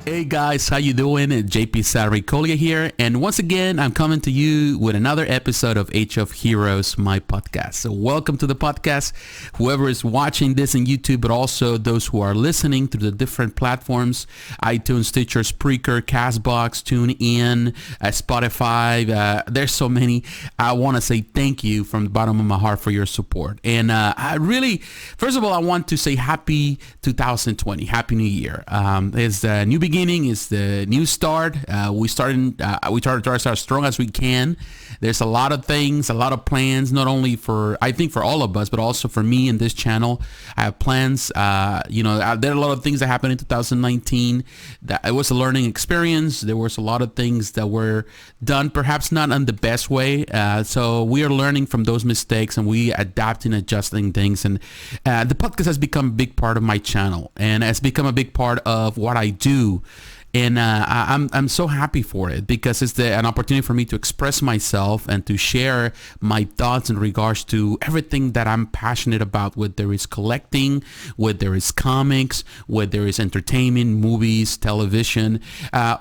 Hey guys, how you doing? jpsarrireviews here, and once again, I'm coming to you with another episode of Age of Heroes, my podcast. So welcome to the podcast, whoever is watching this on YouTube, but also those who are listening through the different platforms, iTunes, Stitcher, Spreaker, CastBox, TuneIn, Spotify. There's so many. I want to say thank you from the bottom of my heart for your support. And I really, first of all, I want to say happy 2020, happy new year. It's the new beginning, it's the new start. We try to start as strong as we can. There's a lot of things, a lot of plans, not only for, I think for all of us, but also for me and this channel. I have plans. There are a lot of things that happened in 2019. That it was a learning experience. There was a lot of things that were done, perhaps not in the best way. So we are learning from those mistakes, and we adapting, adjusting things. And the podcast has become a big part of my channel, and has become a big part of what I do. And I'm so happy for it, because it's an opportunity for me to express myself and to share my thoughts in regards to everything that I'm passionate about, whether there is collecting, whether there is comics, whether there is entertainment, movies, television,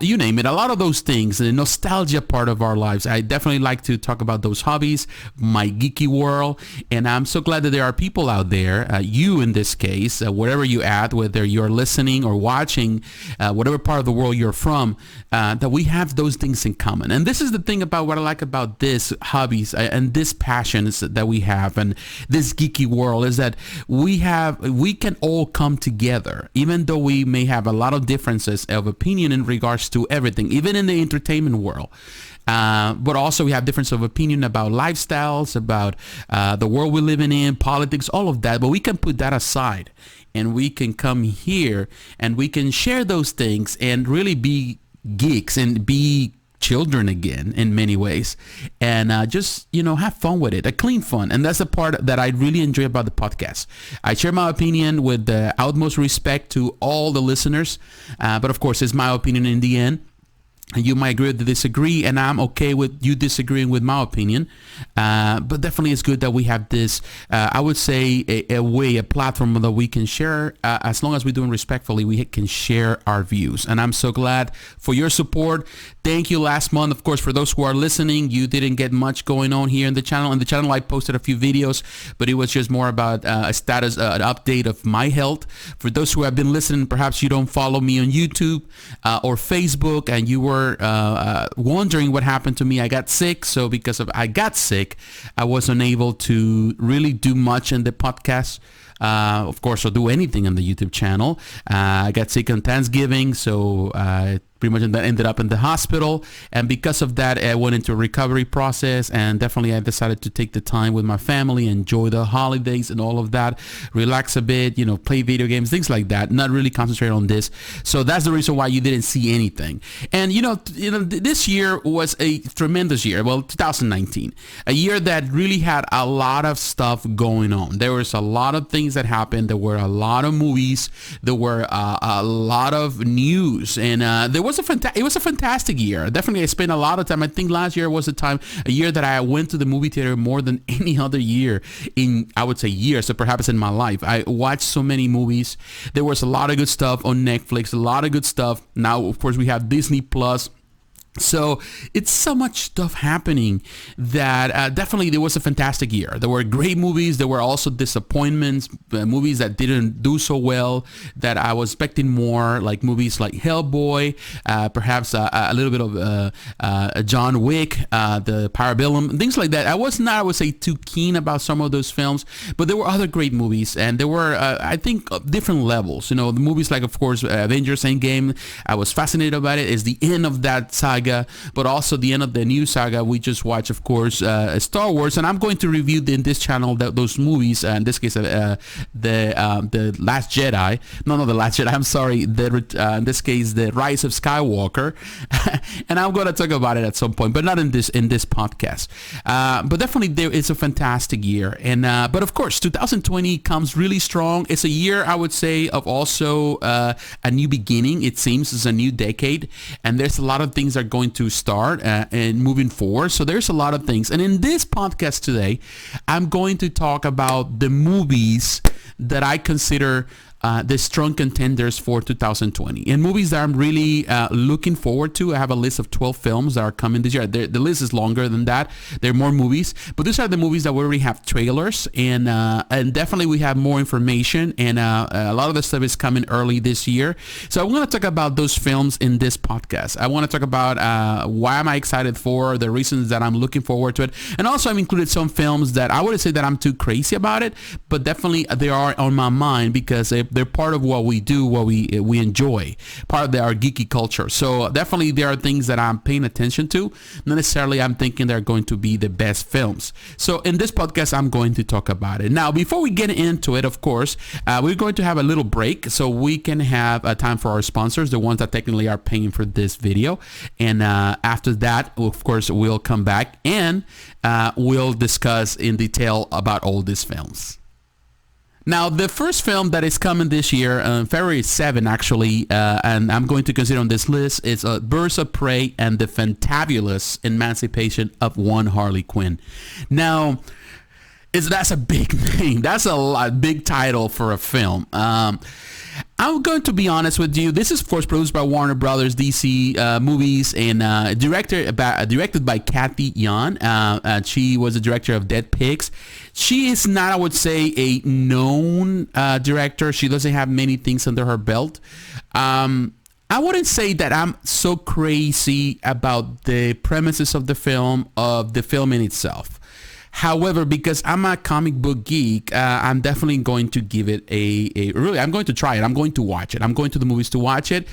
you name it. A lot of those things, the nostalgia part of our lives. I definitely like to talk about those hobbies, my geeky world, and I'm so glad that there are people out there, you in this case, wherever you're at, whether you're listening or watching, whatever part of the world you're from, that we have those things in common. And this is the thing about what I like about this hobbies and this passions that we have, and this geeky world, is that we can all come together, even though we may have a lot of differences of opinion in regards to everything, even in the entertainment world. But also we have difference of opinion about lifestyles, about the world we're living in, politics, all of that. But we can put that aside, and we can come here and we can share those things and really be geeks and be children again in many ways, and just have fun with it, a clean fun. And that's the part that I really enjoy about the podcast. I share my opinion with the utmost respect to all the listeners, but of course it's my opinion in the end. And you might agree or disagree, and I'm okay with you disagreeing with my opinion. But definitely it's good that we have this, I would say, a platform that we can share. As long as we're doing respectfully, we can share our views. And I'm so glad for your support. Thank you last month. Of course, for those who are listening, you didn't get much going on here in the channel. In the channel, I posted a few videos, but it was just more about a status, an update of my health. For those who have been listening, perhaps you don't follow me on YouTube or Facebook, and you were wondering what happened to me. I got sick, so because I got sick, I was unable to really do much in the podcast, of course, or do anything on the YouTube channel. I got sick on Thanksgiving, so pretty much ended up in the hospital, and because of that I went into a recovery process, and definitely I decided to take the time with my family, enjoy the holidays and all of that, relax a bit, play video games, things like that, not really concentrate on this. So that's the reason why you didn't see anything. And this year was a tremendous year. Well, 2019, a year that really had a lot of stuff going on. There was a lot of things that happened. There were a lot of movies, there were a lot of news, and it was a fantastic year. Definitely I spent a lot of time. I think last year was a year that I went to the movie theater more than any other year in, I would say, years, so perhaps in my life. I watched so many movies. There was a lot of good stuff on Netflix, a lot of good stuff. Now, of course, we have Disney Plus. So it's so much stuff happening that definitely there was a fantastic year. There were great movies. There were also disappointments, movies that didn't do so well, that I was expecting more, like movies like Hellboy, perhaps a little bit of John Wick, the Parabellum, things like that. I was not, I would say, too keen about some of those films, but there were other great movies, and there were, I think, different levels. The movies like, of course, Avengers Endgame, I was fascinated about it. It's the end of that saga, but also the end of the new saga. We just watched, of course, Star Wars, and I'm going to review in this channel those movies. In this case, the Last Jedi. No, the Last Jedi. I'm sorry. In this case, the Rise of Skywalker, and I'm going to talk about it at some point, but not in this podcast. But definitely, there is a fantastic year, and but of course, 2020 comes really strong. It's a year, I would say, of also a new beginning. It seems it's a new decade, and there's a lot of things that are going to start and moving forward. So there's a lot of things. And in this podcast today, I'm going to talk about the movies that I consider the strong contenders for 2020 and movies that I'm really looking forward to. I have a list of 12 films that are coming this year. The list is longer than that. There are more movies, but these are the movies that we already have trailers, and definitely we have more information, and a lot of the stuff is coming early this year. So I want to talk about those films in this podcast. I want to talk about why am I excited for, the reasons that I'm looking forward to it, and also I've included some films that I wouldn't say that I'm too crazy about it, but definitely they are on my mind because they're part of what we do, what we enjoy, part of our geeky culture. So definitely there are things that I'm paying attention to. Not necessarily I'm thinking they're going to be the best films. So in this podcast, I'm going to talk about it. Now, before we get into it, of course, we're going to have a little break so we can have a time for our sponsors, the ones that technically are paying for this video. And after that, of course, we'll come back and we'll discuss in detail about all these films. Now, the first film that is coming this year, February 7 actually, and I'm going to consider on this list, is Birds of Prey and the Fantabulous Emancipation of One Harley Quinn. Now, that's a big name. That's a big title for a film. I'm going to be honest with you. This is, of course, produced by Warner Brothers, DC Movies, and directed by Kathy Yan. She was the director of Dead Pigs. She is not, I would say, a known director. She doesn't have many things under her belt. I wouldn't say that I'm so crazy about the premises of the film in itself. However, because I'm a comic book geek, I'm definitely going to give it I'm going to try it. I'm going to watch it. I'm going to the movies to watch it.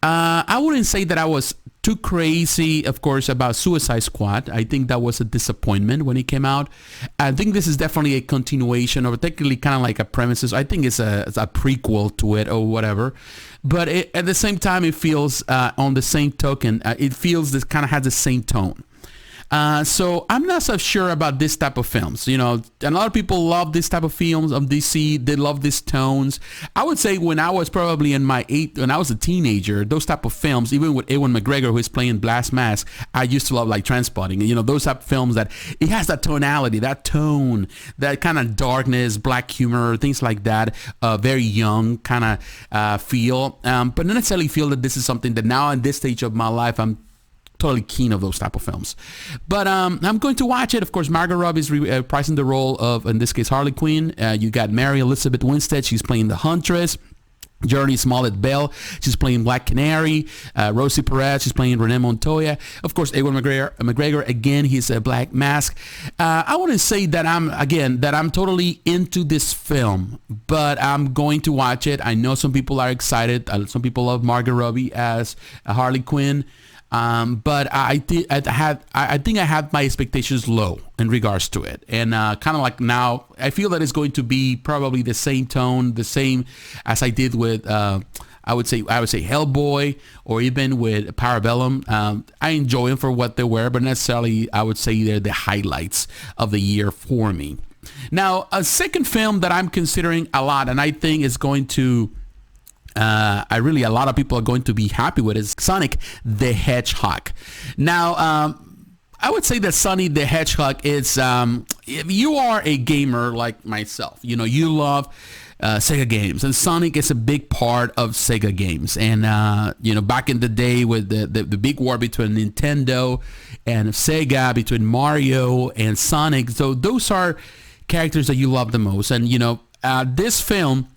I wouldn't say that I was too crazy, of course, about Suicide Squad. I think that was a disappointment when it came out. I think this is definitely a continuation, or technically kind of like a premises. I think it's a prequel to it or whatever. But at the same time, it feels, on the same token, it feels this kind of has the same tone. So I'm not so sure about this type of films, and a lot of people love this type of films of DC. They love these tones. I would say when I was probably when I was a teenager, those type of films, even with Ewan McGregor, who is playing Black Mask, I used to love, like Trainspotting, those type of films that it has that tonality, that tone, that kind of darkness, black humor, things like that, very young kind of feel, but not necessarily feel that this is something that now in this stage of my life, I'm totally keen of those type of films. But I'm going to watch it. Of course, Margot Robbie is reprising the role of, in this case, Harley Quinn. You got Mary Elizabeth Winstead. She's playing the Huntress. Journey Smollett-Bell, she's playing Black Canary. Rosie Perez, she's playing Renee Montoya. Of course, Ewan McGregor, again, he's a Black Mask. I want to say that I'm totally into this film, but I'm going to watch it. I know some people are excited. Some people love Margot Robbie as Harley Quinn. But I think I have my expectations low in regards to it, and kind of like now I feel that it's going to be probably the same tone, the same as I did with I would say Hellboy, or even with Parabellum. I enjoy them for what they were, but necessarily I would say they're the highlights of the year for me. Now, a second film that I'm considering a lot, and I think is going to a lot of people are going to be happy with, is Sonic the Hedgehog. Now, I would say that Sonic the Hedgehog is, if you are a gamer like myself, you love Sega games, and Sonic is a big part of Sega games. And, back in the day with the big war between Nintendo and Sega, between Mario and Sonic, so those are characters that you love the most. And, this film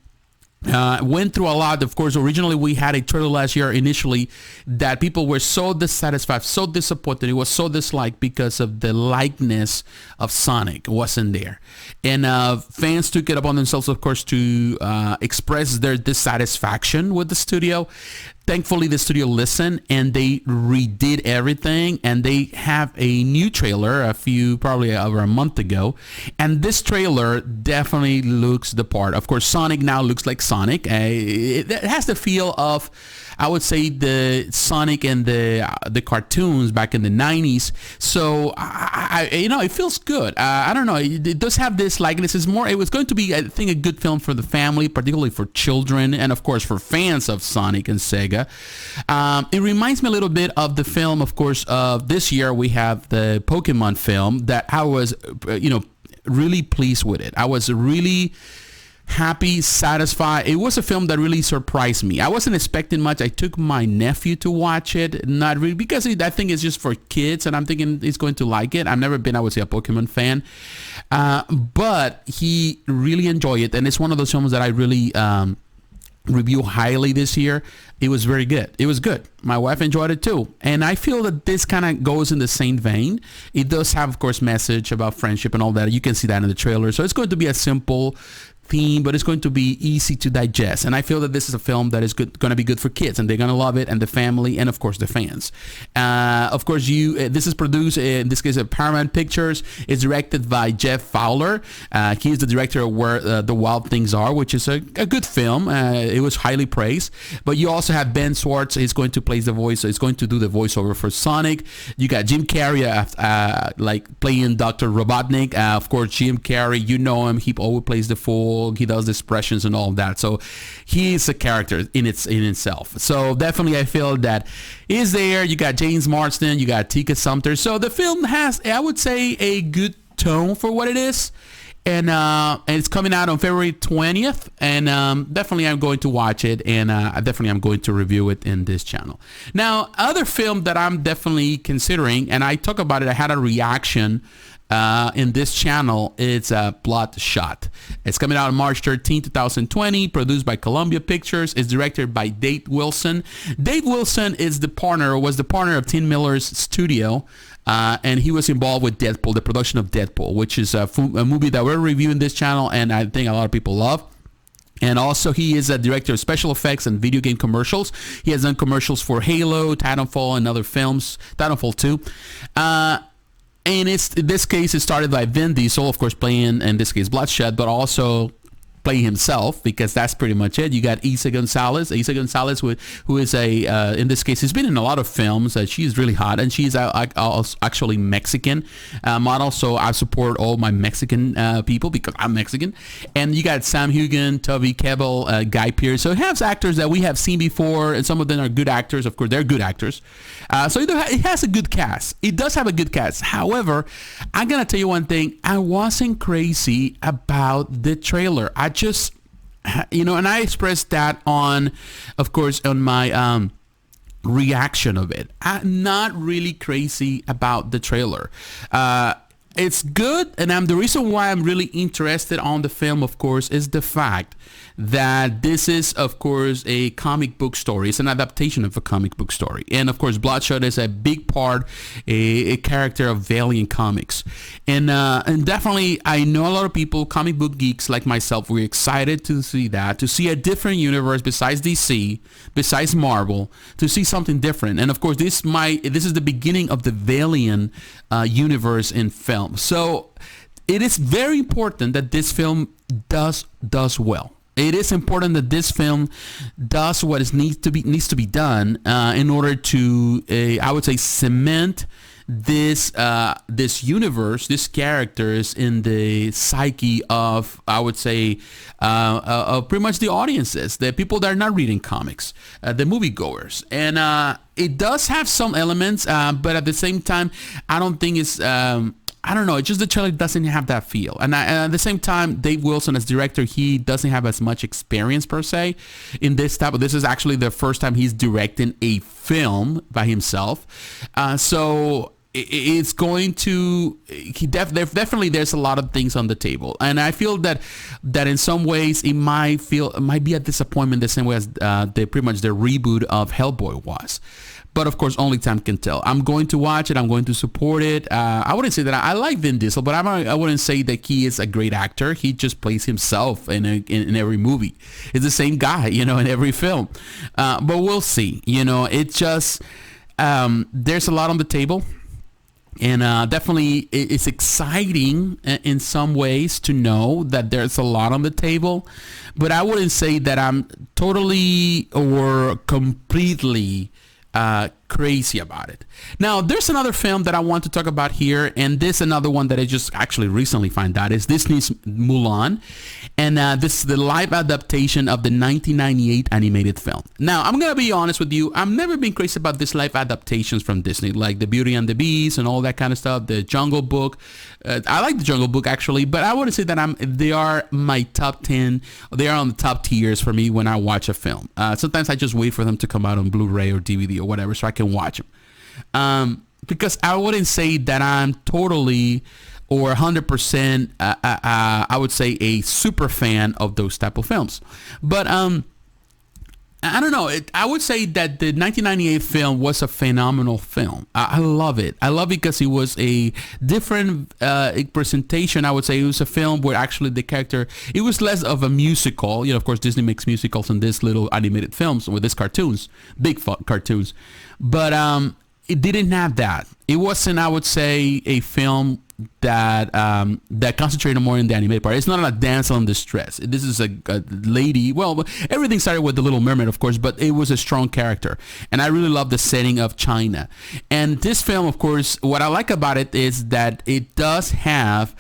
went through a lot. Of course, originally we had a trailer last year initially that people were so dissatisfied, so disappointed. It was so disliked because of the likeness of Sonic wasn't there. And fans took it upon themselves, of course, to express their dissatisfaction with the studio. Thankfully, the studio listened and they redid everything, and they have a new trailer probably over a month ago. And this trailer definitely looks the part. Of course, Sonic now looks like Sonic. It has the feel of, I would say, the Sonic and the cartoons back in the 90s. So, it feels good. I don't know. It does have this likeness. It was going to be, I think, a good film for the family, particularly for children, and of course for fans of Sonic and Sega. It reminds me a little bit of the film, of course, of this year. We have the Pokemon film that I was, really pleased with it. I was really happy, satisfied. It was a film that really surprised me. I wasn't expecting much. I took my nephew to watch it, not really because I think it's just for kids, and I'm thinking he's going to like it. I've never been, I would say, a Pokemon fan, but he really enjoyed it, and it's one of those films that I really review highly this year. It was very good. It was good. My wife enjoyed it too. And I feel that this kind of goes in the same vein. It does have, of course, message about friendship and all that. You can see that in the trailer. So it's going to be a simple theme, but it's going to be easy to digest. And I feel that this is a film that is going to be good for kids, and they're going to love it, and the family, and of course the fans. Of course, this is produced in this case at Paramount Pictures. It's directed by Jeff Fowler. He is the director of Where the Wild Things Are, which is a good film. It was highly praised. But you also have Ben Schwartz. He's going to play the voice. He's going to do the voiceover for Sonic. You got Jim Carrey like playing Dr. Robotnik. Of course, Jim Carrey, you know him. He always plays the fool. He does the expressions and all of that. So he is a character in itself. So definitely I feel that is there. You got James Marsden. You got Tika Sumpter. So the film has, I would say, a good tone for what it is. And it's coming out on February 20th. And definitely I'm going to watch it. And definitely I'm going to review it in this channel. Now, other film that I'm definitely considering, and I talk about it, I had a reaction in this channel. It's Bloodshot. It's coming out on March 13, 2020, produced by Columbia Pictures. It's directed by Dave Wilson. Dave Wilson was the partner of Tim Miller's studio, and he was involved with Deadpool, the production of Deadpool, which is a movie that we're reviewing this channel, and I think a lot of people love. And also, he is a director of special effects and video game commercials. He has done commercials for Halo, Titanfall, and other films, Titanfall 2. And in this case, it started by Vin Diesel, of course, playing, in this case, Bloodshot, but also playing himself, because that's pretty much it. You got Isa Gonzalez, who is in this case, has been in a lot of films. She's really hot, and she's actually Mexican model, so I support all my Mexican people because I'm Mexican. And you got Sam Heughan, Toby Kebbell, Guy Pearce. So it has actors that we have seen before, and some of them are good actors. Of course, they're good actors. So it has a good cast. It does have a good cast. However, I'm going to tell you one thing. I wasn't crazy about the trailer. I just, and I expressed that on my reaction of it. I'm not really crazy about the trailer. It's good, and the reason why I'm really interested on the film, of course, is the fact that this is, of course, a comic book story. It's an adaptation of a comic book story. And, of course, Bloodshot is a big part, a character of Valiant Comics. And definitely, I know a lot of people, comic book geeks like myself, we're excited to see that, to see a different universe besides DC, besides Marvel, to see something different. And, of course, this is the beginning of the Valiant universe in film. So it is very important that this film does well. It is important that this film does what needs to be done in order to, I would say, cement this universe, these characters in the psyche of, I would say, of pretty much the audiences, the people that are not reading comics, the moviegoers. And it does have some elements, but at the same time, I don't think it's... I don't know. It's just the trailer doesn't have that feel. And at the same time, Dave Wilson as director, he doesn't have as much experience per se in this type. This is actually the first time he's directing a film by himself. So it's going to, definitely there's a lot of things on the table. And I feel that in some ways it might be a disappointment the same way as pretty much the reboot of Hellboy was. But of course, only time can tell. I'm going to watch it. I'm going to support it. I wouldn't say that I like Vin Diesel, but I wouldn't say that he is a great actor. He just plays himself in every movie. It's the same guy, in every film. But we'll see. It just there's a lot on the table. And definitely it's exciting in some ways to know that there's a lot on the table. But I wouldn't say that I'm totally or completely crazy about it. Now, there's another film that I want to talk about here, and this another one that I just actually recently found out is Disney's Mulan, and this is the live adaptation of the 1998 animated film. Now, I'm gonna be honest with you, I've never been crazy about these live adaptations from Disney, like the Beauty and the Beast and all that kind of stuff, the Jungle Book. I like the Jungle Book actually, but I wouldn't say that they are my top 10. They are on the top tiers for me when I watch a film. Sometimes I just wait for them to come out on Blu-ray or DVD or whatever so I can watch them. Because I wouldn't say that I'm totally or 100%, I would say a super fan of those type of films. But I don't know. I would say that the 1998 film was a phenomenal film. I love it. I love it because it was a different presentation. I would say it was a film where actually the character, it was less of a musical. You know, of course, Disney makes musicals and this little animated films with these cartoons, big cartoons. But it didn't have that. It wasn't, I would say, a film that that concentrated more in the animated part. It's not a damsel in distress. This is a lady. Well, everything started with the Little Mermaid, of course, but it was a strong character, and I really love the setting of China. And this film, of course, what I like about it is that it does have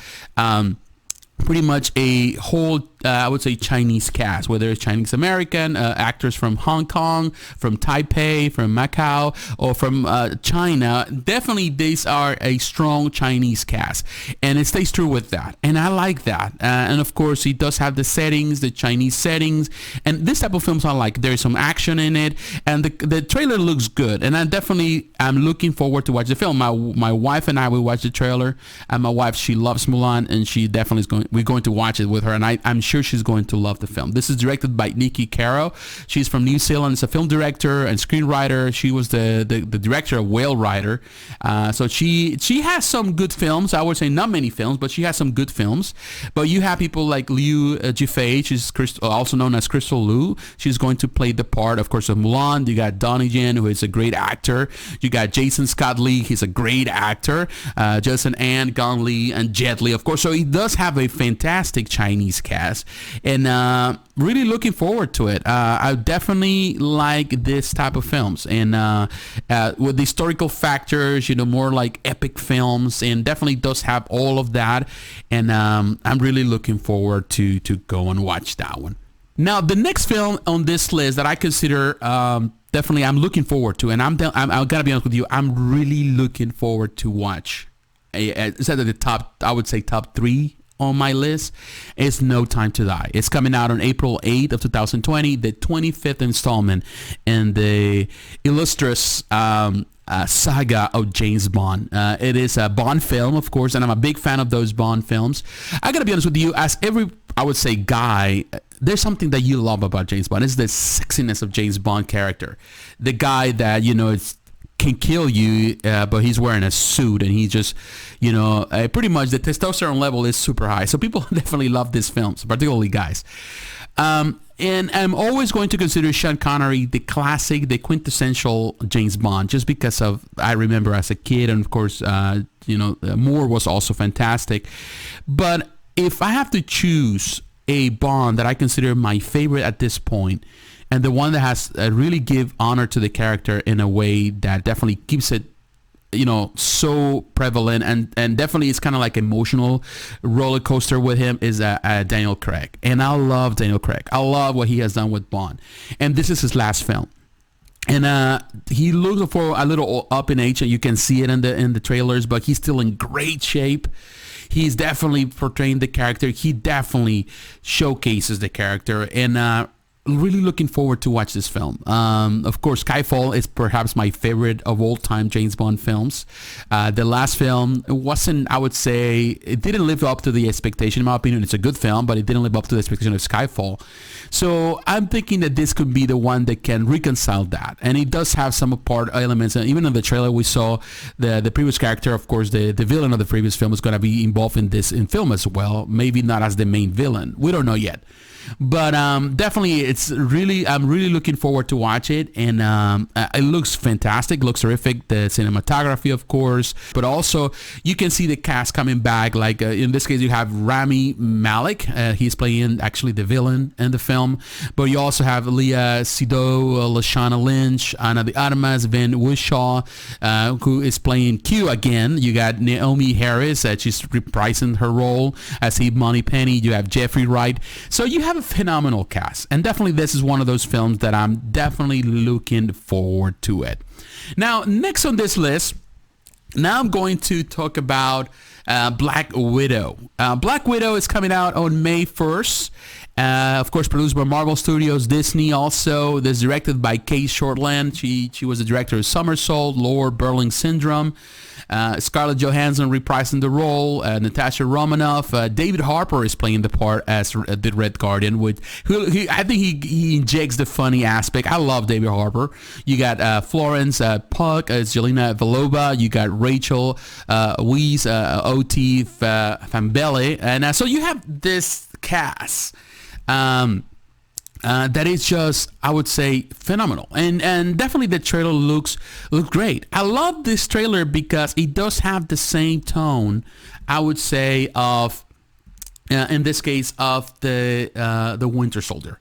pretty much a whole, I would say, Chinese cast, whether it's Chinese American actors from Hong Kong, from Taipei, from Macau, or from China. Definitely, these are a strong Chinese cast, and it stays true with that. And I like that. And of course, it does have the settings, the Chinese settings, and this type of films I like. There's some action in it, and the trailer looks good. And I'm looking forward to watch the film. My wife and I will watch the trailer, and my wife, she loves Mulan, and she definitely is we're going to watch it with her, and I'm sure she's going to love the film. This is directed by Nikki Caro. She's from New Zealand. She's a film director and screenwriter. She was the director of Whale Rider. So she has some good films. I would say not many films, but she has some good films. But you have people like Liu Jifei. She's also known as Crystal Liu. She's going to play the part, of course, of Mulan. You got Donnie Yen, who is a great actor. You got Jason Scott Lee. He's a great actor. Jason Ann, Gong Li, and Jet Li, of course. So he does have a fantastic Chinese cast, and really looking forward to it. I definitely like this type of films, and with the historical factors, you know, more like epic films, and definitely does have all of that. And I'm really looking forward to go and watch that one. Now, the next film on this list that I consider definitely I'm looking forward to, and I'm gonna be honest with you, I'm really looking forward to watch. It's at the top, I would say top 3 on my list, is No Time to Die. It's coming out on April 8th of 2020, the 25th installment in the illustrious saga of James Bond. It is a Bond film, of course, and I'm a big fan of those Bond films. I gotta be honest with you, as every, I would say, guy, there's something that you love about James Bond. It's the sexiness of James Bond character. The guy that, you know, can kill you, but he's wearing a suit, and he just, you know, pretty much the testosterone level is super high. So people definitely love these films, particularly guys. And I'm always going to consider Sean Connery the classic, the quintessential James Bond, just because of, I remember as a kid, and of course, you know, Moore was also fantastic. But if I have to choose a Bond that I consider my favorite at this point, and the one that has really give honor to the character in a way that definitely keeps it, you know, so prevalent, and definitely it's kind of like emotional roller coaster with him, is Daniel Craig. And I love Daniel Craig. I love what he has done with Bond. And this is his last film. And he looks for a little up in age, and you can see it in the trailers, but he's still in great shape. He's definitely portraying the character. He definitely showcases the character, and really looking forward to watch this film. Of course, Skyfall is perhaps my favorite of all time James Bond films. The last film wasn't, I would say, it didn't live up to the expectation. In my opinion, it's a good film, but it didn't live up to the expectation of Skyfall. So I'm thinking that this could be the one that can reconcile that. And it does have some part elements. And even in the trailer, we saw the previous character, of course, the villain of the previous film is going to be involved in film as well. Maybe not as the main villain. We don't know yet. But definitely, I'm really looking forward to watch it, and it looks fantastic, looks terrific. The cinematography, of course, but also you can see the cast coming back. Like in this case, you have Rami Malek. He's playing actually the villain in the film, but you also have Leah Seydoux, Lashana Lynch, Ana de Armas, Van Wishaw, who is playing Q again. You got Naomi Harris, she's reprising her role as Eve Moneypenny. You have Jeffrey Wright. So you have a phenomenal cast, and definitely this is one of those films that I'm definitely looking forward to it. Now, next on this list, now I'm going to talk about Black Widow. Black Widow is coming out on May 1st. Of course, produced by Marvel Studios, Disney also. This is directed by Kate Shortland. She was the director of Somersault, Lord Burling Syndrome. Scarlett Johansson reprising the role. Natasha Romanoff. David Harper is playing the part as the Red Guardian. I think he injects the funny aspect. I love David Harper. You got Florence Pugh as Jelena Belova. You got Rachel Weisz, O.T. Fambele. And so you have this cast that is just, I would say, phenomenal, and definitely the trailer looks great. I love this trailer because it does have the same tone, I would say, of in this case of the Winter Soldier.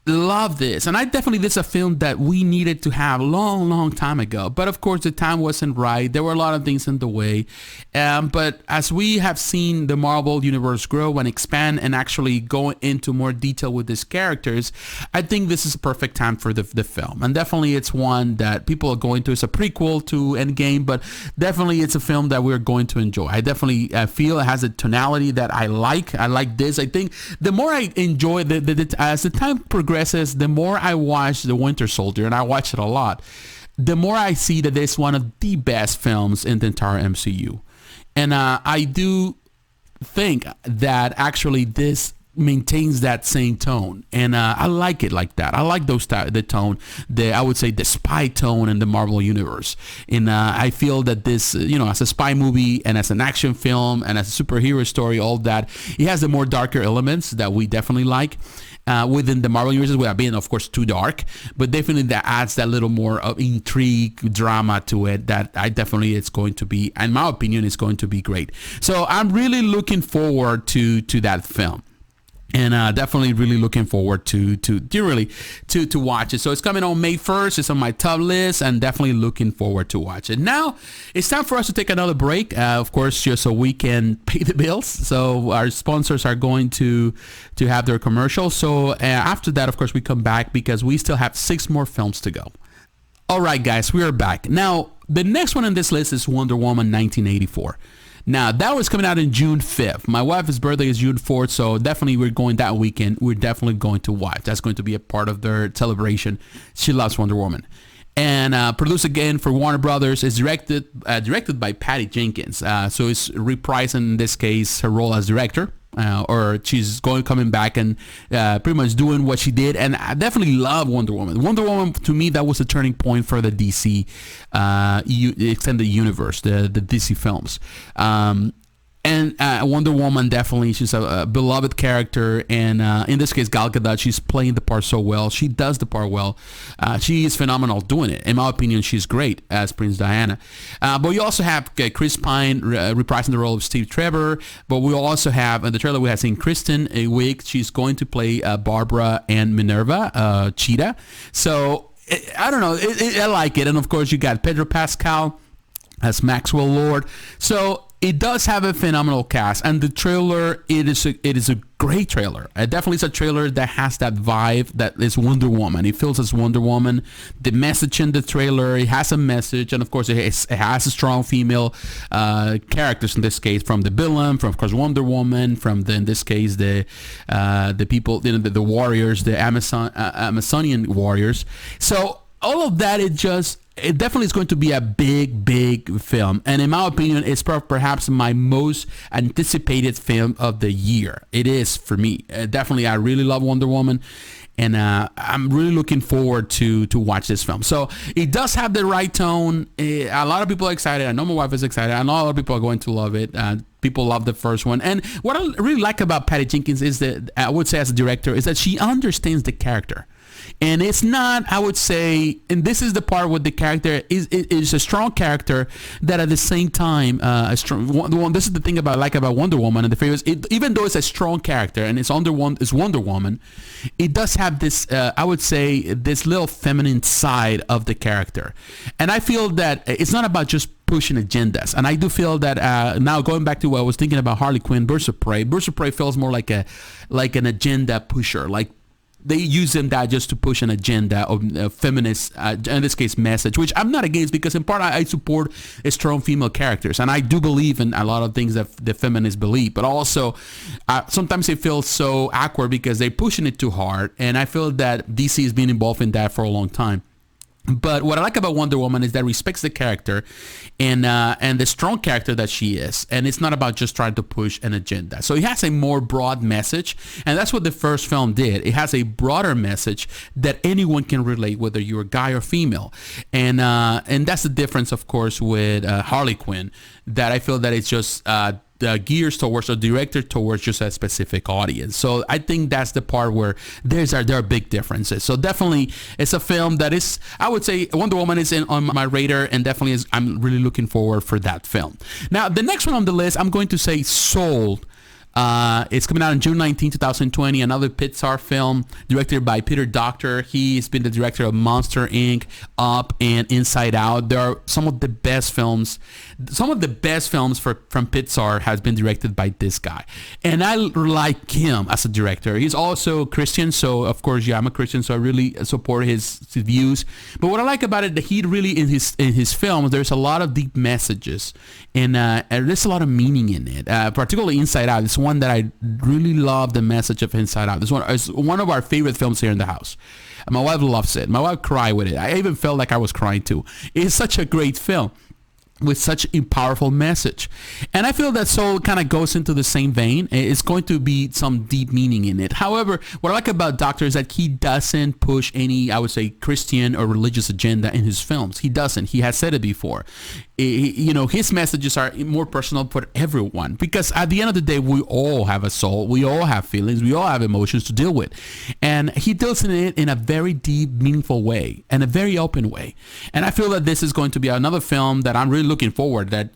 Love this, and this is a film that we needed to have long time ago, but of course the time wasn't right. There were a lot of things in the way, but as we have seen the Marvel universe grow and expand and actually go into more detail with these characters, I think this is a perfect time for the film. And definitely it's one that people are going to. It's a prequel to Endgame, but definitely it's a film that we're going to enjoy. I definitely feel it has a tonality that I like this. I think the more I enjoy as the time progresses, the more I watch The Winter Soldier, and I watch it a lot, the more I see that it's one of the best films in the entire MCU. And I do think that actually this maintains that same tone, and I like it like that. I like the tone, I would say the spy tone in the Marvel universe, and I feel that this, as a spy movie and as an action film and as a superhero story, all that, it has the more darker elements that we definitely like within the Marvel universe, without being, of course, too dark, but definitely that adds that little more of intrigue, drama to it that it's going to be, in my opinion, is going to be great. So I'm really looking forward to that film. And definitely really looking forward to watch it. So it's coming on May 1st. It's on my top list, and definitely looking forward to watch it. Now it's time for us to take another break, of course, just so we can pay the bills. So our sponsors are going to have their commercials. So after that, of course, we come back because we still have 6 more films to go. All right, guys, we are back. Now, the next one on this list is Wonder Woman 1984. Now, that was coming out on June 5th. My wife's birthday is June 4th, so definitely we're going that weekend. We're definitely going to watch. That's going to be a part of their celebration. She loves Wonder Woman. And produced again for Warner Brothers. Is directed by Patty Jenkins. So it's reprising, in this case, her role as director. Or she's coming back and pretty much doing what she did. And I definitely love Wonder Woman. Wonder Woman, to me, that was a turning point for the DC extended universe, the DC films. And Wonder Woman, definitely, she's a beloved character. And in this case, Gal Gadot, she's playing the part so well. She does the part well. She is phenomenal doing it. In my opinion, she's great as Prince Diana. But we also have Chris Pine reprising the role of Steve Trevor. But we also have, in the trailer, we have seen Kristen Wiig. She's going to play Barbara and Minerva, Cheetah. So, I don't know. I like it. And, of course, you got Pedro Pascal as Maxwell Lord. So it does have a phenomenal cast, and the trailer, it is a great trailer. It definitely is a trailer that has that vibe that is Wonder Woman. It feels as Wonder Woman. The message in the trailer, it has a message, and of course it has a strong female characters in this case, from the villain, from of course Wonder Woman, from in this case the people, the warriors, the Amazonian warriors. So all of that, it definitely is going to be a big film, and in my opinion, it's perhaps my most anticipated film of the year. It is for me. Definitely, I really love Wonder Woman, and I'm really looking forward to watch this film. So it does have the right tone. A lot of people are excited. I know my wife is excited. I know a lot of people are going to love it. People love the first one. And what I really like about Patty Jenkins is that, I would say as a director, is that she understands the character. And it's not, I would say, and this is the part where the character is a strong character that at the same time, this is the thing I like about Wonder Woman and the favorites. Even though it's a strong character and it's Wonder Woman, it does have this, I would say, this little feminine side of the character. And I feel that it's not about just pushing agendas. And I do feel that now going back to what I was thinking about Harley Quinn, Birds of Prey feels more like an agenda pusher, like they use them that just to push an agenda of feminist, in this case, message, which I'm not against, because in part I support strong female characters, and I do believe in a lot of things that the feminists believe. But also, sometimes it feels so awkward because they're pushing it too hard, and I feel that DC has been involved in that for a long time. But what I like about Wonder Woman is that respects the character and the strong character that she is. And it's not about just trying to push an agenda. So it has a more broad message. And that's what the first film did. It has a broader message that anyone can relate, whether you're a guy or female. And that's the difference, of course, with Harley Quinn, that I feel that it's just gears towards or directed towards just a specific audience. So I think that's the part where there are big differences. So definitely it's a film that is, I would say, Wonder Woman is on my radar, and definitely I'm really looking forward for that film. Now the next one on the list, I'm going to say Soul. It's coming out on June 19, 2020, another Pixar film directed by Peter Docter. He's been the director of Monster Inc., Up, and Inside Out. There are some of the best films from Pixar has been directed by this guy. And I like him as a director. He's also Christian, so of course, I'm a Christian, so I really support his views. But what I like about it, that he really, in his films, there's a lot of deep messages, and there's a lot of meaning in it, particularly Inside Out. It's one that I really love the message of Inside Out. This one is one of our favorite films here in the house. My wife loves it. My wife cried with it. I even felt like I was crying too. It's such a great film with such a powerful message. And I feel that Soul kind of goes into the same vein. It's going to be some deep meaning in it. However, what I like about Docter is that he doesn't push any, I would say, Christian or religious agenda in his films. He doesn't. He has said it before. His messages are more personal for everyone, because at the end of the day, we all have a soul. We all have feelings. We all have emotions to deal with. And he deals in it in a very deep, meaningful way and a very open way. And I feel that this is going to be another film that I'm really looking forward, that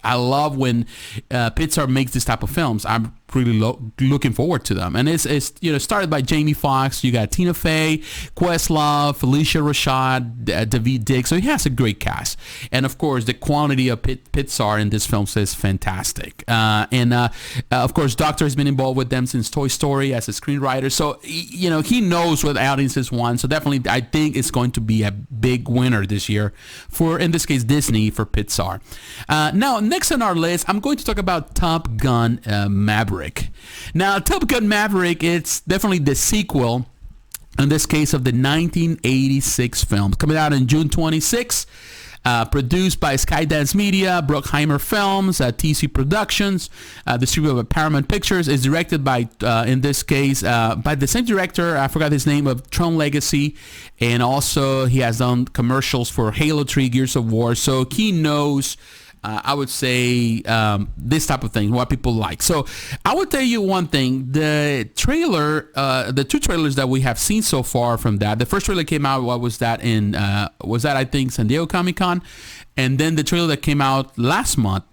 I love when Pixar makes this type of films. I'm really looking forward to them. And it's started by Jamie Foxx. You got Tina Fey, Questlove, Felicia Rashad, Daveed Diggs. So he has a great cast. And of course, the quality of Pixar in this film is fantastic. Of course, Docter has been involved with them since Toy Story as a screenwriter. So, he knows what audiences want. So definitely, I think it's going to be a big winner this year for, in this case, Disney, for Pixar. Now, next on our list, I'm going to talk about Top Gun Maverick. Now, Top Gun Maverick, it's definitely the sequel, in this case, of the 1986 film, coming out on June 26. Produced by Skydance Media, Bruckheimer Films, TC Productions, distributed by Paramount Pictures. Is directed by, in this case, by the same director, I forgot his name, of Tron Legacy, and also he has done commercials for Halo 3, Gears of War, so he knows, I would say, this type of thing, what people like. So I would tell you one thing, the trailer, the two trailers that we have seen so far from that, the first trailer came out, I think, San Diego Comic-Con, and then the trailer that came out last month,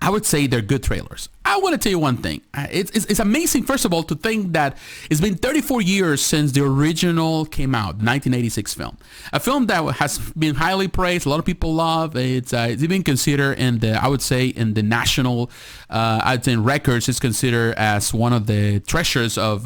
I would say they're good trailers. I want to tell you one thing. It's amazing, first of all, to think that it's been 34 years since the original came out, 1986 film. A film that has been highly praised. A lot of people love. It's even considered in the, I would say, in the national, in records, it's considered as one of the treasures of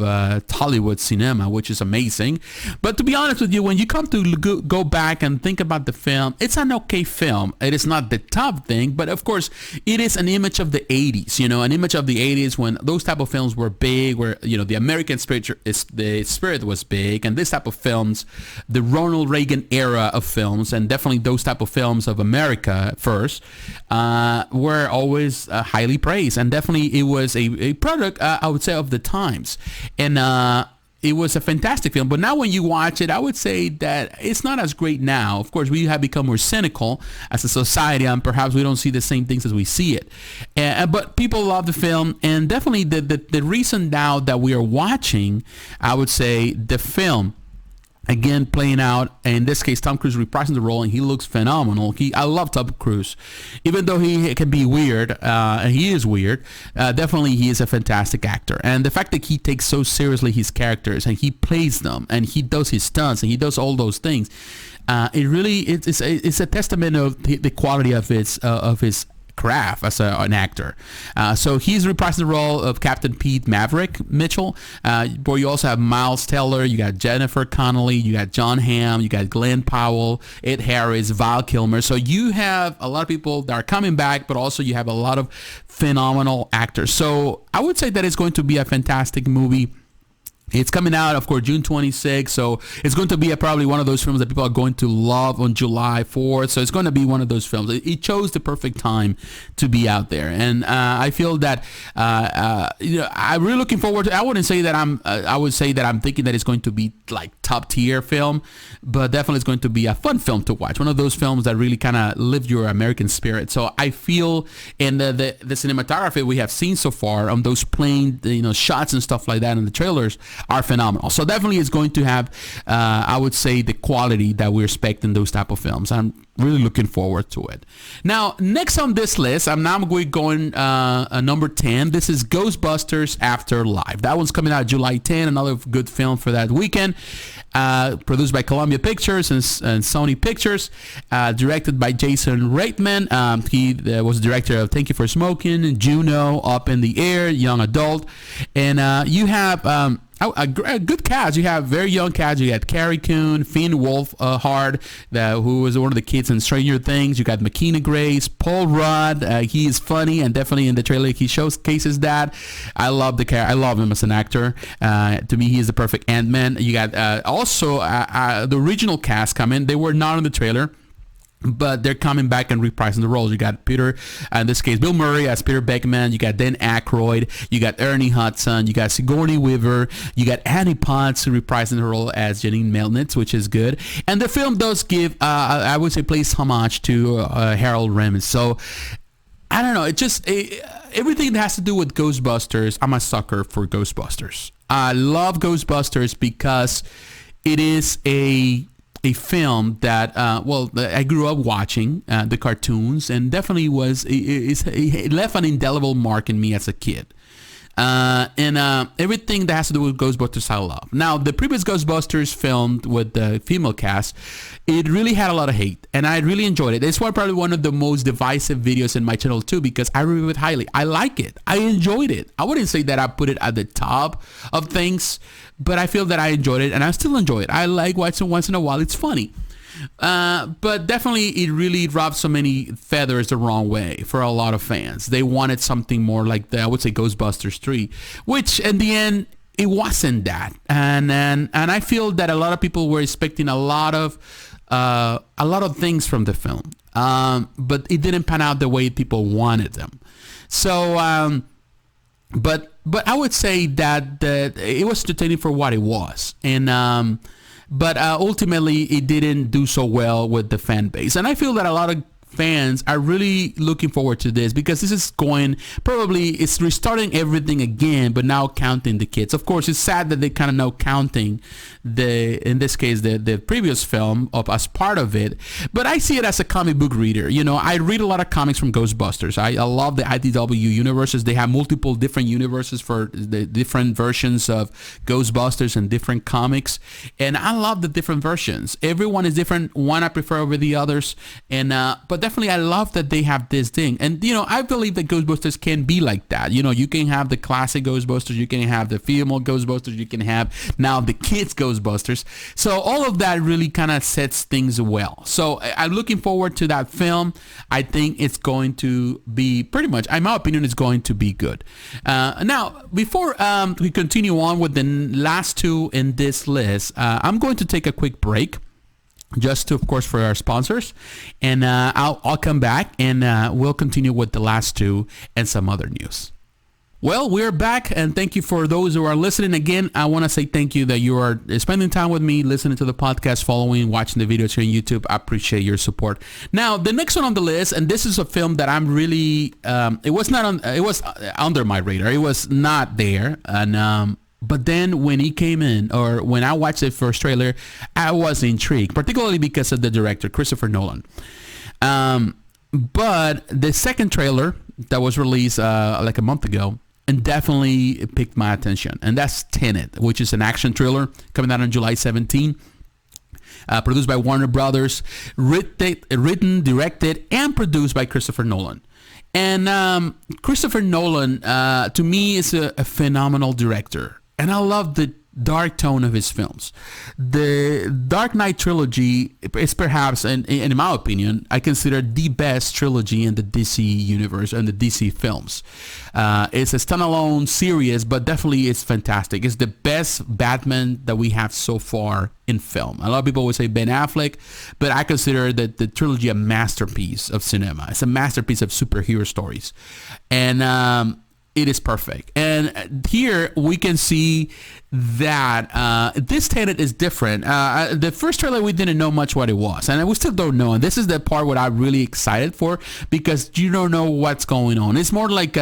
Hollywood cinema, which is amazing. But to be honest with you, when you come to go back and think about the film, it's an okay film. It is not the top thing, but of course, it is an image of the 80s, an image of the 80s when those type of films were big, where, the American spirit was big, and this type of films, the Ronald Reagan era of films, and definitely those type of films of America first, were always highly praised, and definitely it was a product, I would say, of the times. And it was a fantastic film. But now when you watch it, I would say that it's not as great now. Of course, we have become more cynical as a society, and perhaps we don't see the same things as we see it. But people love the film, and definitely the reason now that we are watching, I would say, the film again playing out, in this case Tom Cruise reprising the role, and he looks phenomenal. I love Tom Cruise, even though he can be weird, and he is weird. Definitely he is a fantastic actor, and the fact that he takes so seriously his characters and he plays them and he does his stunts and he does all those things, it's a testament of the quality of his craft as an actor. So he's reprising the role of Captain Pete Maverick Mitchell, where you also have Miles Teller, you got Jennifer Connelly, you got John Hamm, you got Glenn Powell, Ed Harris, Val Kilmer. So you have a lot of people that are coming back, but also you have a lot of phenomenal actors. So I would say that it's going to be a fantastic movie. It's coming out, of course, June 26th, so it's going to be probably one of those films that people are going to love on July 4th. So it's going to be one of those films. It chose the perfect time to be out there, and I feel that I'm really looking forward to. I wouldn't say that I would say that I'm thinking that it's going to be like top tier film, but definitely it's going to be a fun film to watch. One of those films that really kind of live your American spirit. So I feel in the cinematography we have seen so far on those plain shots and stuff like that in the trailers are phenomenal. So definitely it's going to have, I would say, the quality that we expect in those type of films. I'm really looking forward to it. Now, next on this list, I'm going number 10. This is Ghostbusters Afterlife. That one's coming out July 10. Another good film for that weekend. Produced by Columbia Pictures and Sony Pictures. Directed by Jason Reitman. He was the director of Thank You for Smoking, Juno, Up in the Air, Young Adult. And you have a good cast. You have very young cast. You got Carrie Coon, Finn Wolfhard, who was one of the kids in Stranger Things. You got Makina Grace, Paul Rudd. He is funny, and definitely in the trailer he showcases that. I love I love him as an actor. To me, he is the perfect Ant-Man. You got also the original cast coming. They were not in the trailer, but they're coming back and reprising the roles. You got Peter, in this case, Bill Murray as Peter Beckman. You got Dan Aykroyd. You got Ernie Hudson. You got Sigourney Weaver. You got Annie Potts reprising her role as Janine Melnitz, which is good. And the film does give, I would say, plays homage to Harold Ramis. So I don't know. It just everything that has to do with Ghostbusters. I'm a sucker for Ghostbusters. I love Ghostbusters because it is a film that I grew up watching the cartoons, and definitely it left an indelible mark in me as a kid. And everything that has to do with Ghostbusters I love. Now, the previous Ghostbusters filmed with the female cast, it really had a lot of hate, and I really enjoyed it. It's probably one of the most divisive videos in my channel too, because I review it highly. I like it. I enjoyed it. I wouldn't say that I put it at the top of things, but I feel that I enjoyed it, and I still enjoy it. I like watching once in a while. It's funny. But definitely it really rubbed so many feathers the wrong way for a lot of fans. They wanted something more like I would say Ghostbusters 3, which in the end it wasn't that. And I feel that a lot of people were expecting a lot of things from the film, but it didn't pan out the way people wanted them. So but I would say that it was entertaining for what it was, and but ultimately it didn't do so well with the fan base. And I feel that a lot of fans are really looking forward to this, because this is it's restarting everything again, but now counting the kids. Of course, it's sad that they kind of now counting in this case the previous film as part of it, but I see it as a comic book reader. I read a lot of comics from Ghostbusters. I love the IDW universes. They have multiple different universes for the different versions of Ghostbusters and different comics, and I love the different versions. Everyone is different. One I prefer over the others, and but definitely I love that they have this thing. And I believe that Ghostbusters can be like that. You can have the classic Ghostbusters, you can have the female Ghostbusters, you can have now the kids Ghostbusters. So all of that really kind of sets things well. So I'm looking forward to that film. I think it's going to be pretty much, in my opinion, it's going to be good. Now, before we continue on with the last two in this list, I'm going to take a quick break, just to, of course, for our sponsors, and I'll come back and we'll continue with the last two and some other news. Well, we're back, and thank you for those who are listening. Again, I want to say thank you that you are spending time with me, listening to the podcast, following, watching the videos here on YouTube. I appreciate your support. Now, the next one on the list, and this is a film that I'm really, it was under my radar. It was not there, and but then when he came in, or when I watched the first trailer, I was intrigued, particularly because of the director, Christopher Nolan. But the second trailer that was released like a month ago, and definitely piqued my attention, and that's Tenet, which is an action thriller coming out on July 17. Produced by Warner Brothers, written, directed, and produced by Christopher Nolan. And Christopher Nolan, to me, is a phenomenal director, and I love the dark tone of his films. The Dark Knight trilogy is perhaps, and in my opinion, I consider the best trilogy in the DC universe and the DC films. It's a standalone series, but definitely it's fantastic. It's the best Batman that we have so far in film. A lot of people would say Ben Affleck, but I consider that the trilogy a masterpiece of cinema. It's a masterpiece of superhero stories, and it is perfect. And here we can see that this Tenet is different. The first trailer, we didn't know much what it was, and we still don't know. And this is the part what I'm really excited for, because you don't know what's going on. It's more like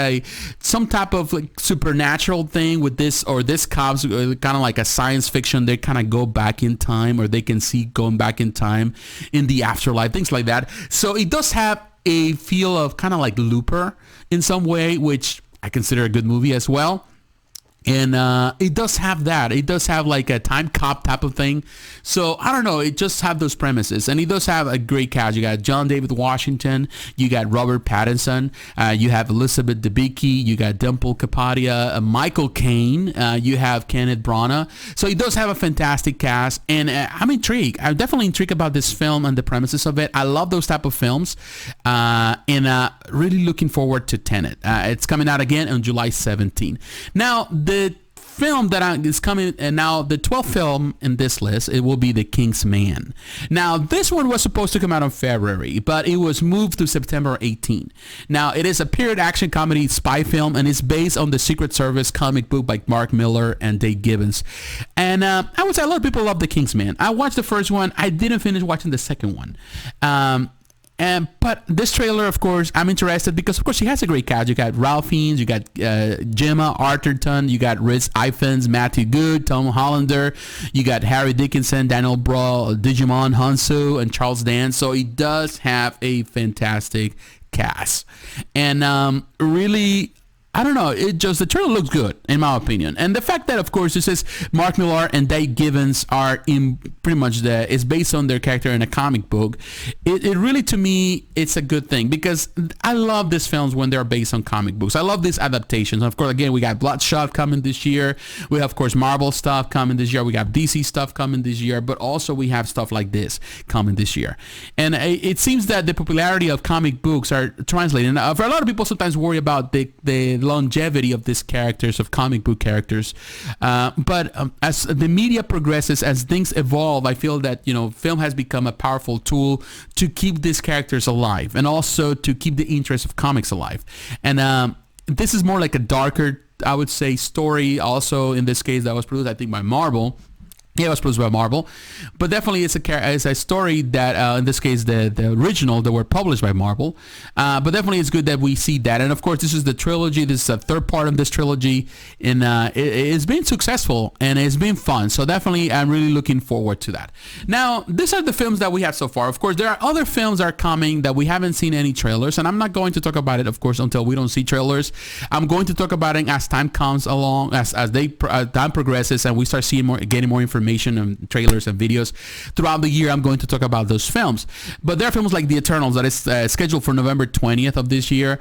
some type of like supernatural thing with this, or this cops kind of like a science fiction. They kind of go back in time, or they can see going back in time in the afterlife, things like that. So it does have a feel of kind of like Looper in some way, which I consider a good movie as well. And it does have that. It does have like a time cop type of thing. So I don't know. It just have those premises, and it does have a great cast. You got John David Washington. You got Robert Pattinson. You have Elizabeth Debicki. You got Dimple Kapadia. Michael Caine. You have Kenneth Branagh. So it does have a fantastic cast, and I'm intrigued. I'm definitely intrigued about this film and the premises of it. I love those type of films, and really looking forward to Tenet. It's coming out again on July 17. Now, the film that is coming, and now the 12th film in this list, it will be The King's Man. Now, this one was supposed to come out in February, but it was moved to September 18. Now, it is a period action comedy spy film, and it's based on the Secret Service comic book by Mark Millar and Dave Gibbons. And I would say a lot of people love The King's Man. I watched the first one. I didn't finish watching the second one. But this trailer, of course, I'm interested because, of course, she has a great cast. You got Ralph Fiennes, you got Gemma Arterton, you got Rhys Ifans, Matthew Good, Tom Hollander, you got Harry Dickinson, Daniel Brawl, Digimon Hounsou, and Charles Dance. So it does have a fantastic cast. And really, I don't know. It just, the trailer looks good, in my opinion. And the fact that, of course, it says Mark Millar and Dave Gibbons are in pretty much it's based on their character in a comic book. It really, to me, it's a good thing, because I love these films when they're based on comic books. I love these adaptations. Of course, again, we got Bloodshot coming this year. We have, of course, Marvel stuff coming this year. We got DC stuff coming this year, but also we have stuff like this coming this year. And it seems that the popularity of comic books are translating. For a lot of people, sometimes worry about the longevity of these characters, of comic book characters, but as the media progresses, as things evolve, I feel that, you know, film has become a powerful tool to keep these characters alive, and also to keep the interest of comics alive. And this is more like a darker, I would say, story. Also, in this case, that was produced, I think, by Marvel. Yeah, it was produced by Marvel, but definitely it's a story that, in this case, the original that were published by Marvel. But definitely it's good that we see that. And of course, this is the trilogy. This is a third part of this trilogy, and it's been successful and it's been fun. So definitely, I'm really looking forward to that. Now, these are the films that we have so far. Of course, there are other films that are coming that we haven't seen any trailers, and I'm not going to talk about it, of course, until we don't see trailers. I'm going to talk about it as time comes along, as time progresses, and we start seeing getting more information and trailers and videos throughout the year. I'm going to talk about those films, but there are films like The Eternals that is scheduled for November 20th of this year.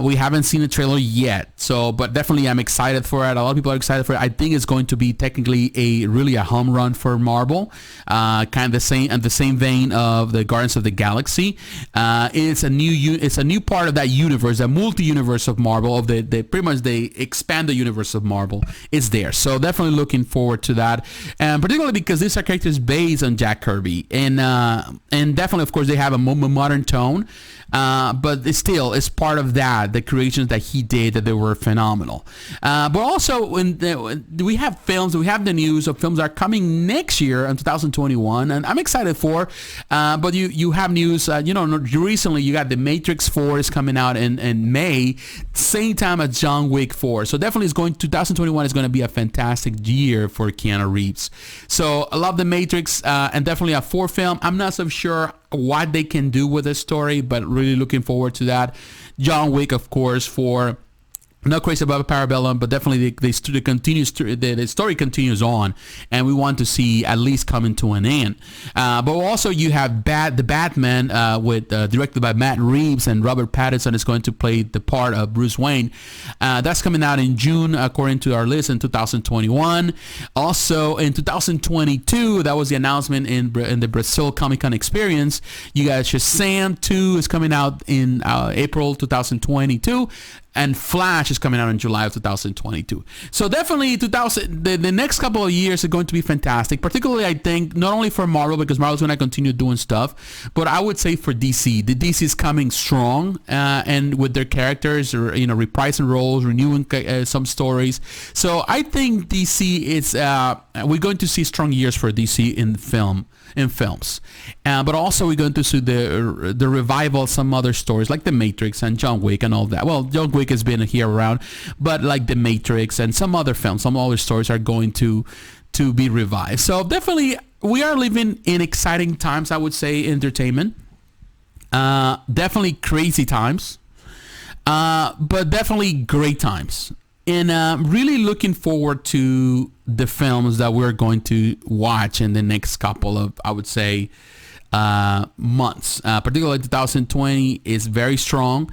We haven't seen a trailer yet, but definitely I'm excited for it. A lot of people are excited for it. I think it's going to be technically really a home run for Marvel, kind of the same vein of the Guardians of the Galaxy. It's a new part of that universe, a multi-universe of Marvel, of they pretty much they expand the universe of Marvel. It's there, so definitely looking forward to that. and particularly because these are characters based on Jack Kirby, and definitely, of course, they have a more modern tone, but it's part of that, the creations that he did, that they were phenomenal. But also, we have films, we have the news of films that are coming next year in 2021, and I'm excited for. But you have news, recently you got The Matrix 4 is coming out in May, same time as John Wick 4. So definitely 2021 is going to be a fantastic year for Keanu Reeves. So I love The Matrix, and definitely a 4 film. I'm not so sure what they can do with this story, but really looking forward to that. John Wick, of course, for not crazy about Parabellum, but definitely the story continues on, and we want to see at least coming to an end. But also you have the Batman directed by Matt Reeves, and Robert Pattinson is going to play the part of Bruce Wayne. That's coming out in June, according to our list, in 2021. Also in 2022, that was the announcement in the Brazil Comic-Con experience. You got Shazam 2 is coming out in April 2022. And Flash is coming out in July of 2022. So definitely the next couple of years are going to be fantastic, particularly I think not only for Marvel, because Marvel's going to continue doing stuff, but I would say for DC. The DC is coming strong, and with their characters, reprising roles, renewing some stories. So I think DC is we're going to see strong years for DC in films, but also we're going to see the revival of some other stories like The Matrix and John Wick and all that. Well, John Wick has been here around, but like The Matrix and some other films, some other stories are going to be revived. So definitely we are living in exciting times, I would say, entertainment. Definitely crazy times, but definitely great times. And really looking forward to the films that we're going to watch in the next couple of, I would say, months. Particularly 2020 is very strong.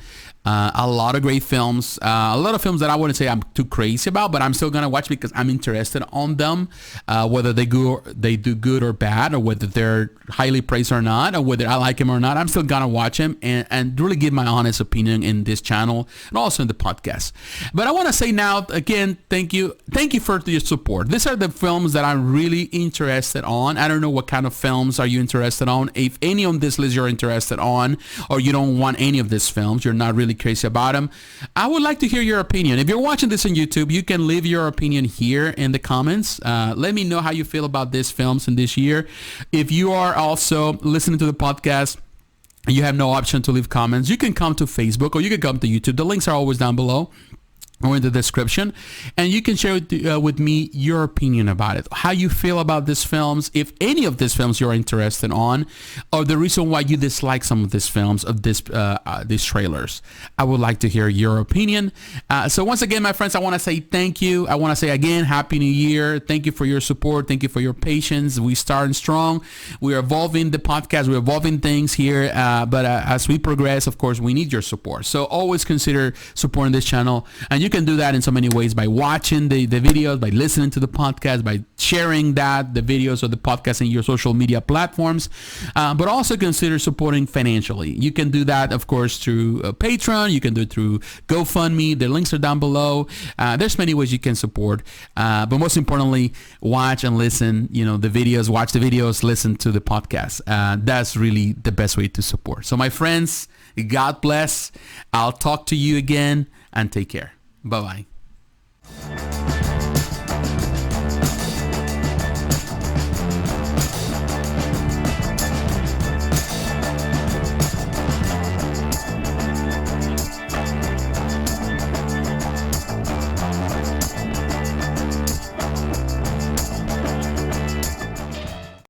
A lot of great films, a lot of films that I wouldn't say I'm too crazy about, but I'm still gonna watch because I'm interested on them, whether they do good or bad, or whether they're highly praised or not, or whether I like them or not. I'm still gonna watch them and really give my honest opinion in this channel and also in the podcast. But I want to say now again, thank you for your support. These are the films that I'm really interested on. I don't know what kind of films are you interested on. If any on this list you're interested on, or you don't want any of these films, you're not really crazy about them, I would like to hear your opinion. If you're watching this on YouTube, you can leave your opinion here in the comments. Let me know how you feel about these films in this year. If you are also listening to the podcast, you have no option to leave comments, you can come to Facebook or you can come to YouTube. The links are always down below or in the description, and you can share with me your opinion about it, how you feel about these films, if any of these films you're interested on, or the reason why you dislike some of these films, of these trailers. I would like to hear your opinion. So once again, my friends, I want to say thank you. I want to say again, Happy New Year. Thank you for your support. Thank you for your patience. We starting strong. We're evolving the podcast. We're evolving things here. But as we progress, of course, we need your support. So always consider supporting this channel. And you can do that in so many ways, by watching the videos, by listening to the podcast, by sharing the videos or the podcast in your social media platforms, but also consider supporting financially. You can do that, of course, through Patreon. You can do it through GoFundMe. The links are down below. There's many ways you can support, but most importantly, watch and listen, the videos, watch the videos, listen to the podcast. That's really the best way to support. So my friends, God bless. I'll talk to you again, and take care. Bye-bye.